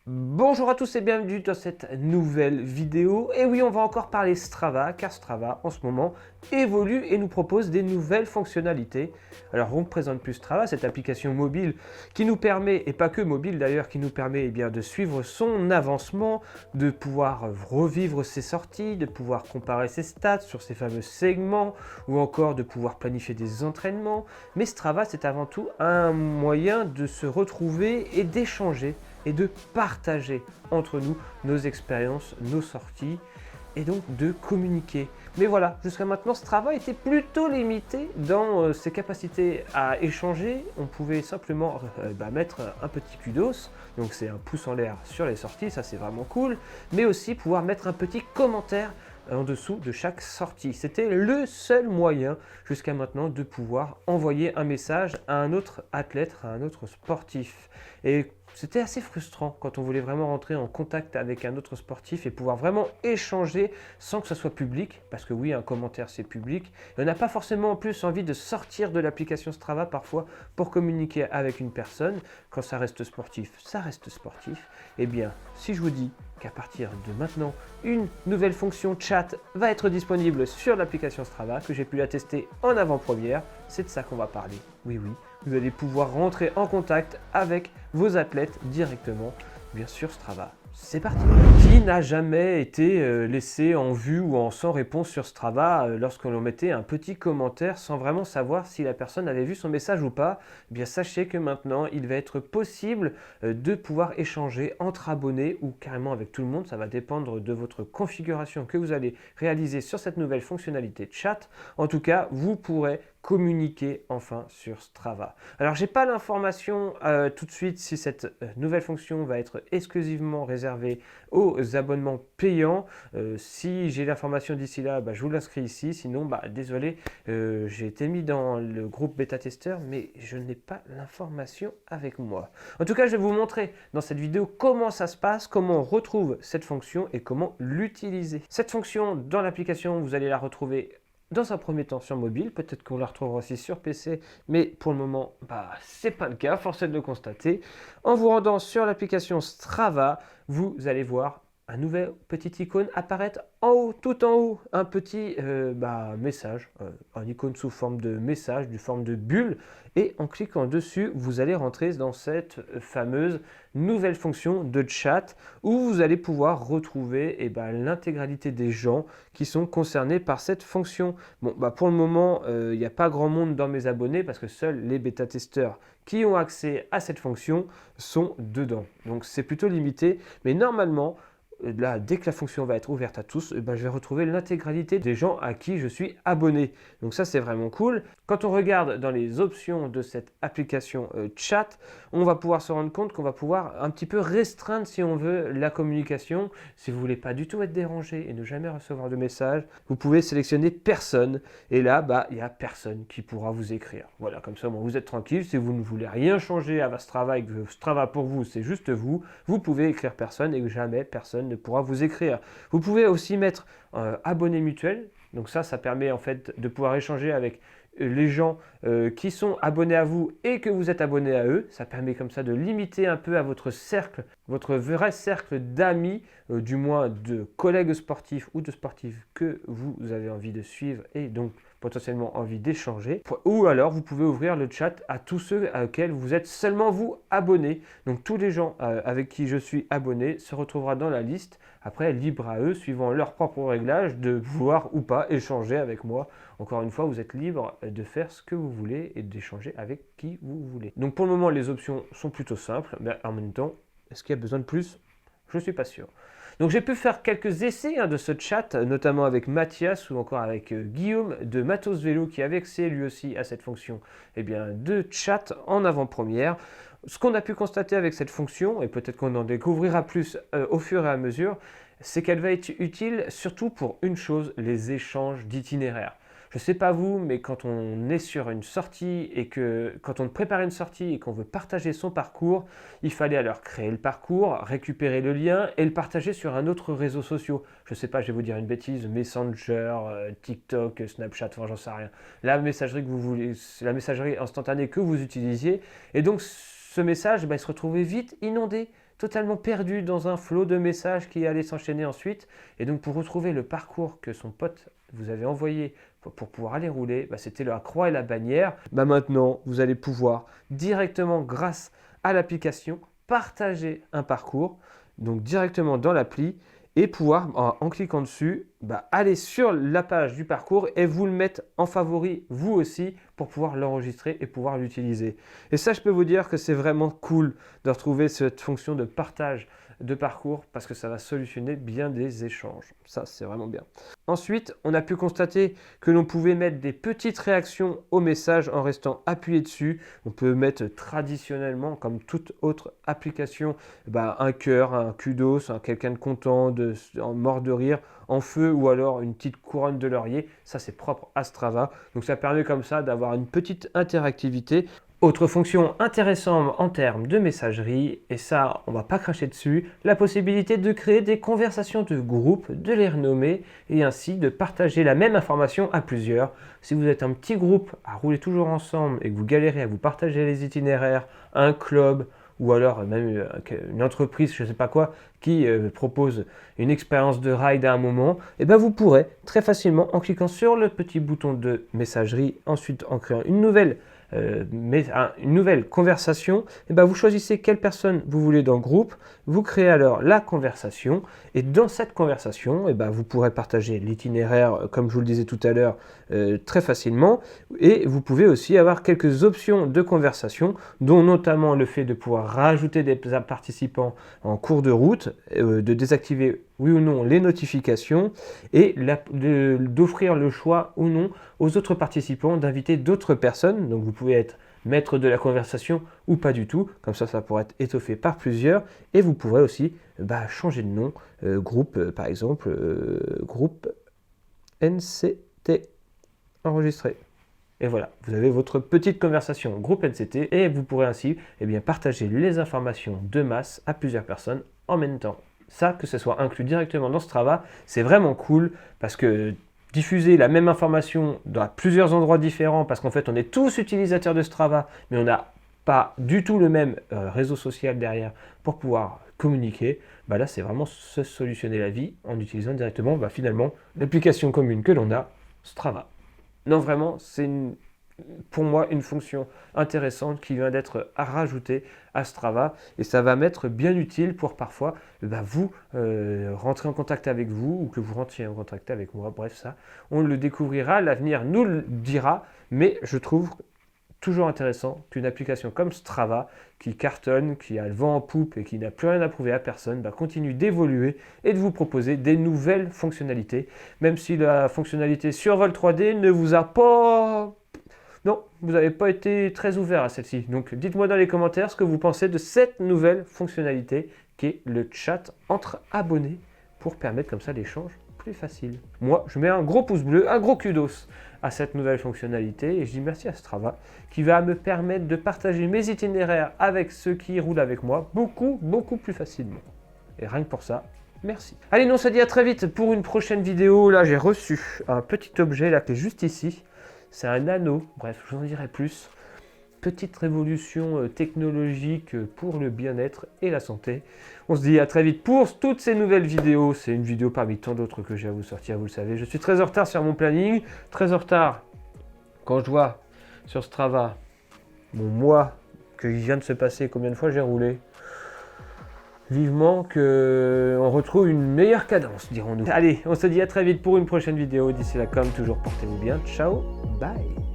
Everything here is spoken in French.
Bonjour à tous et bienvenue dans cette nouvelle vidéo. Et oui, on va encore parler Strava, car Strava, en ce moment, évolue et nous propose des nouvelles fonctionnalités. Alors, on ne présente plus Strava, cette application mobile qui nous permet, et pas que mobile d'ailleurs, qui nous permet de suivre son avancement, de pouvoir revivre ses sorties, de pouvoir comparer ses stats sur ces fameux segments, ou encore de pouvoir planifier des entraînements. Mais Strava, c'est avant tout un moyen de se retrouver et d'échanger et de partager entre nous nos expériences, nos sorties et donc de communiquer. Mais voilà, jusqu'à maintenant, Strava était plutôt limité dans ses capacités à échanger. On pouvait simplement mettre un petit kudos, donc c'est un pouce en l'air sur les sorties, ça c'est vraiment cool, mais aussi pouvoir mettre un petit commentaire en dessous de chaque sortie. C'était le seul moyen jusqu'à maintenant de pouvoir envoyer un message à un autre athlète, à un autre sportif. Et c'était assez frustrant quand on voulait vraiment rentrer en contact avec un autre sportif et pouvoir vraiment échanger sans que ce soit public, parce que oui, un commentaire c'est public. Et on n'a pas forcément en plus envie de sortir de l'application Strava parfois pour communiquer avec une personne. Quand ça reste sportif, ça reste sportif. Eh bien, si je vous dis qu'à partir de maintenant, une nouvelle fonction chat va être disponible sur l'application Strava, que j'ai pu la tester en avant-première, c'est de ça qu'on va parler. Oui, oui, vous allez pouvoir rentrer en contact avec vos athlètes directement, bien sûr Strava. C'est parti. Qui n'a jamais été laissé en vue ou en sans réponse sur Strava lorsque l'on mettait un petit commentaire sans vraiment savoir si la personne avait vu son message ou pas? Eh bien, sachez que maintenant, il va être possible de pouvoir échanger entre abonnés ou carrément avec tout le monde. Ça va dépendre de votre configuration que vous allez réaliser sur cette nouvelle fonctionnalité de chat. En tout cas, vous pourrez communiquer enfin sur Strava. Alors, j'ai pas l'information tout de suite si cette nouvelle fonction va être exclusivement réservée aux abonnements payants. Si j'ai l'information d'ici là, je vous l'inscris ici. Sinon, désolé, j'ai été mis dans le groupe bêta-testeur, mais je n'ai pas l'information avec moi. En tout cas, je vais vous montrer dans cette vidéo comment ça se passe, comment on retrouve cette fonction et comment l'utiliser. Cette fonction dans l'application, vous allez la retrouver dans un premier temps sur mobile, peut-être qu'on la retrouvera aussi sur PC, mais pour le moment, c'est pas le cas, force est de le constater. En vous rendant sur l'application Strava, vous allez voir un nouvel petit icône apparaître en haut, tout en haut, un petit message, un icône sous forme de message, du forme de bulle, et en cliquant dessus, vous allez rentrer dans cette fameuse nouvelle fonction de chat où vous allez pouvoir retrouver l'intégralité des gens qui sont concernés par cette fonction. Bon, pour le moment, il n'y a pas grand monde dans mes abonnés parce que seuls les bêta-testeurs qui ont accès à cette fonction sont dedans. Donc c'est plutôt limité, mais normalement, là, dès que la fonction va être ouverte à tous, je vais retrouver l'intégralité des gens à qui je suis abonné. Donc ça, c'est vraiment cool. Quand on regarde dans les options de cette application chat, on va pouvoir se rendre compte qu'on va pouvoir un petit peu restreindre, si on veut, la communication. Si vous ne voulez pas du tout être dérangé et ne jamais recevoir de message, vous pouvez sélectionner personne. Et là, il n'y a personne qui pourra vous écrire. Voilà, comme ça, vous êtes tranquille. Si vous ne voulez rien changer à Strava et que Strava pour vous, c'est juste vous, vous pouvez écrire personne et jamais personne ne pourra vous écrire. Vous pouvez aussi mettre abonné mutuel. Donc ça permet en fait de pouvoir échanger avec les gens qui sont abonnés à vous et que vous êtes abonné à eux. Ça permet comme ça de limiter un peu à votre cercle, votre vrai cercle d'amis, du moins de collègues sportifs ou de sportifs que vous avez envie de suivre et donc potentiellement envie d'échanger. Ou alors vous pouvez ouvrir le chat à tous ceux auxquels vous êtes seulement vous abonnés. Donc tous les gens avec qui je suis abonné se retrouvera dans la liste. Après, libre à eux, suivant leurs propres réglages, de vouloir ou pas échanger avec moi. Encore une fois, vous êtes libre de faire ce que vous voulez et d'échanger avec qui vous voulez. Donc pour le moment, les options sont plutôt simples, mais en même temps, est-ce qu'il y a besoin de plus? Je ne suis pas sûr. Donc j'ai pu faire quelques essais de ce chat, notamment avec Mathias ou encore avec Guillaume de Matos Vélo qui avait accès lui aussi à cette fonction de chat en avant-première. Ce qu'on a pu constater avec cette fonction, et peut-être qu'on en découvrira plus au fur et à mesure, c'est qu'elle va être utile surtout pour une chose, les échanges d'itinéraires. Je ne sais pas vous, mais quand on est sur une sortie et que quand on prépare une sortie et qu'on veut partager son parcours, il fallait alors créer le parcours, récupérer le lien et le partager sur un autre réseau social. Je ne sais pas, je vais vous dire une bêtise, Messenger, TikTok, Snapchat, enfin j'en sais rien. La messagerie que vous voulez, la messagerie instantanée que vous utilisiez. Et donc ce message, il se retrouvait vite inondé. totalement perdu dans un flot de messages qui allait s'enchaîner ensuite. Et donc pour retrouver le parcours que son pote vous avait envoyé pour pouvoir aller rouler, c'était la croix et la bannière. Maintenant, vous allez pouvoir directement, grâce à l'application, partager un parcours, donc directement dans l'appli, et pouvoir, en cliquant dessus, aller sur la page du parcours et vous le mettre en favori, vous aussi, pour pouvoir l'enregistrer et pouvoir l'utiliser. Et ça, je peux vous dire que c'est vraiment cool de retrouver cette fonction de partage de parcours parce que ça va solutionner bien des échanges. Ça, c'est vraiment bien. Ensuite, on a pu constater que l'on pouvait mettre des petites réactions au message en restant appuyé dessus. On peut mettre traditionnellement, comme toute autre application, un cœur, un kudos, quelqu'un de content, en mort de rire, en feu ou alors une petite couronne de laurier. Ça, c'est propre à Strava. Donc, ça permet comme ça d'avoir une petite interactivité. Autre fonction intéressante en termes de messagerie, et ça on va pas cracher dessus, la possibilité de créer des conversations de groupe, de les renommer et ainsi de partager la même information à plusieurs. Si vous êtes un petit groupe à rouler toujours ensemble et que vous galérez à vous partager les itinéraires, un club ou alors même une entreprise, je ne sais pas quoi, qui propose une expérience de ride à un moment, vous pourrez très facilement en cliquant sur le petit bouton de messagerie, ensuite en créant une nouvelle conversation, vous choisissez quelle personne vous voulez dans le groupe, vous créez alors la conversation et dans cette conversation, vous pourrez partager l'itinéraire comme je vous le disais tout à l'heure très facilement et vous pouvez aussi avoir quelques options de conversation dont notamment le fait de pouvoir rajouter des participants en cours de route, de désactiver oui ou non les notifications et d'offrir le choix ou non aux autres participants d'inviter d'autres personnes. Donc vous pouvez être maître de la conversation ou pas du tout, comme ça pourrait être étoffé par plusieurs et vous pourrez aussi changer de nom, groupe par exemple, groupe NCT enregistré. Et voilà, vous avez votre petite conversation groupe NCT et vous pourrez ainsi partager les informations de masse à plusieurs personnes en même temps. Ça, que ce soit inclus directement dans Strava, c'est vraiment cool parce que diffuser la même information dans plusieurs endroits différents, parce qu'en fait on est tous utilisateurs de Strava, mais on n'a pas du tout le même réseau social derrière pour pouvoir communiquer, là c'est vraiment se solutionner la vie en utilisant directement finalement l'application commune que l'on a, Strava. Non, vraiment, c'est pour moi une fonction intéressante qui vient d'être rajoutée à Strava et ça va m'être bien utile pour parfois vous rentrer en contact avec vous ou que vous rentriez en contact avec moi. Bref, ça, on le découvrira, l'avenir nous le dira, mais je trouve toujours intéressant qu'une application comme Strava, qui cartonne, qui a le vent en poupe et qui n'a plus rien à prouver à personne, continue d'évoluer et de vous proposer des nouvelles fonctionnalités, même si la fonctionnalité Survol 3D ne vous a pas... Non, vous n'avez pas été très ouvert à celle-ci. Donc dites-moi dans les commentaires ce que vous pensez de cette nouvelle fonctionnalité qui est le chat entre abonnés pour permettre comme ça l'échange plus facile. Moi, je mets un gros pouce bleu, un gros kudos à cette nouvelle fonctionnalité et je dis merci à Strava qui va me permettre de partager mes itinéraires avec ceux qui roulent avec moi beaucoup plus facilement. Et rien que pour ça, merci. Allez, nous on se dit à très vite pour une prochaine vidéo. Là, j'ai reçu un petit objet là qui est juste ici. C'est un anneau, bref, je vous en dirai plus. Petite révolution technologique pour le bien-être et la santé. On se dit à très vite pour toutes ces nouvelles vidéos. C'est une vidéo parmi tant d'autres que j'ai à vous sortir, vous le savez. Je suis très en retard sur mon planning, très en retard quand je vois sur Strava mon mois qui vient de se passer, combien de fois j'ai roulé. Vivement qu'on retrouve une meilleure cadence, dirons-nous. Allez, on se dit à très vite pour une prochaine vidéo. D'ici là, comme toujours, portez-vous bien. Ciao, bye.